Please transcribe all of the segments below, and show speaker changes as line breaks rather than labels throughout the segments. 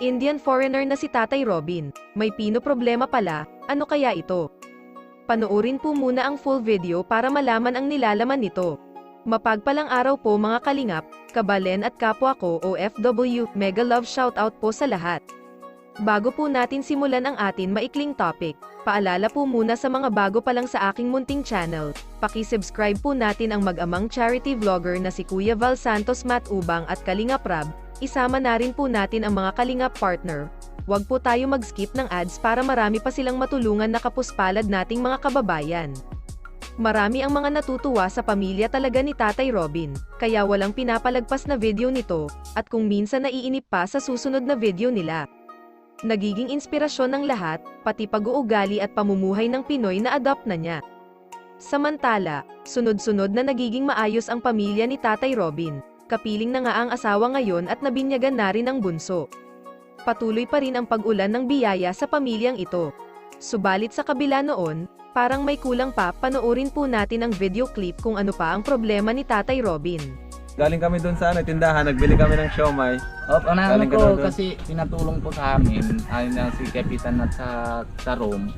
Indian foreigner na si Tatay Robin, may Pino problema pala, ano kaya ito? Panoorin po muna ang full video para malaman ang nilalaman nito. Mapagpalang araw po mga kalingap, kabalen at kapwa ko OFW, mega love shoutout po sa lahat. Bago po natin simulan ang atin maikling topic, paalala po muna sa mga bago pa lang sa aking munting channel, paki-subscribe po natin ang mag-amang charity vlogger na si Kuya Val Santos Matubang at Kalingap Rab, isama na rin po natin ang mga Kalingap partner. Huwag po tayo mag-skip ng ads para marami pa silang matulungan na kapuspalad nating mga kababayan. Marami ang mga natutuwa sa pamilya talaga ni Tatay Robin, kaya walang pinapalagpas na video nito, at kung minsan naiinip pa sa susunod na video nila. Nagiging inspirasyon ng lahat, pati pag-uugali at pamumuhay ng Pinoy na adopt na niya. Samantala, sunod-sunod na nagiging maayos ang pamilya ni Tatay Robin, kapiling na nga ang asawa ngayon at nabinyagan na rin ang bunso. Patuloy pa rin ang pag-ulan ng biyaya sa pamilyang ito. Subalit sa kabila noon, parang may kulang pa, panoorin po natin ang video clip kung ano pa ang problema ni Tatay Robin.
Galing kami doon sa tindahan, nagbili kami ng siomay.
Ano
Galing ka
ko
daw doon?
kasi pinatulong po sa amin, ayun na si Kapitan at sa Rome.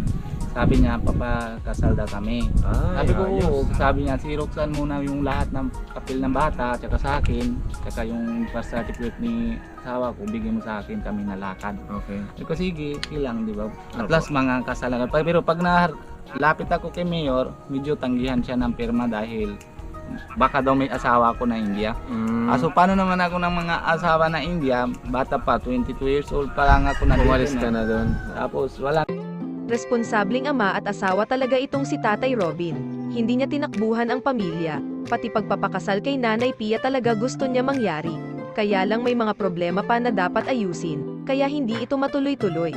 Sabi niya papakasal daw kami.
Ay,
Sabi ko,
ayos.
oo. Sabi niya si Roxanne muna yung lahat ng papel ng bata, tsaka sa akin, tsaka yung birth certificate ni asawa ko, bigyan mo sa akin kami na lakad.
Okay.
Sabi ko sige, ilang, di ba? At
Opo.
last mga kasalan. Pero pag nalapit ako kay Mayor, medyo tanggihan siya ng pirma dahil baka daw may asawa ako na India. So paano naman ako ng mga asawa na India, bata pa, 22 years old pa lang ako na
Umalis
dito
ka na doon.
Tapos wala.
Responsabling ama at asawa talaga itong si Tatay Robin. Hindi niya tinakbuhan ang pamilya, pati pagpapakasal kay Nanay Pia talaga gusto niya mangyari. Kaya lang may mga problema pa na dapat ayusin, kaya hindi ito matuloy-tuloy.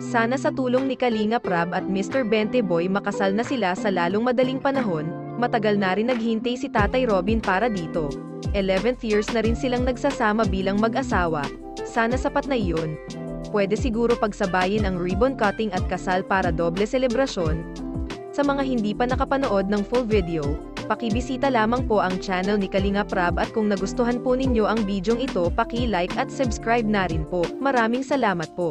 Sana sa tulong ni Kalingap Rab at Mr. Bente Boy makasal na sila sa lalong madaling panahon, matagal na rin naghintay si Tatay Robin para dito. 11th years na rin silang nagsasama bilang mag-asawa, sana sapat na iyon. Pwede siguro pagsabayin ang ribbon cutting at kasal para doble selebrasyon. Sa mga hindi pa nakapanood ng full video, pakibisita lamang po ang channel ni Kalingap Rab at kung nagustuhan po ninyo ang bidyong ito paki-like at subscribe na rin po. Maraming salamat po.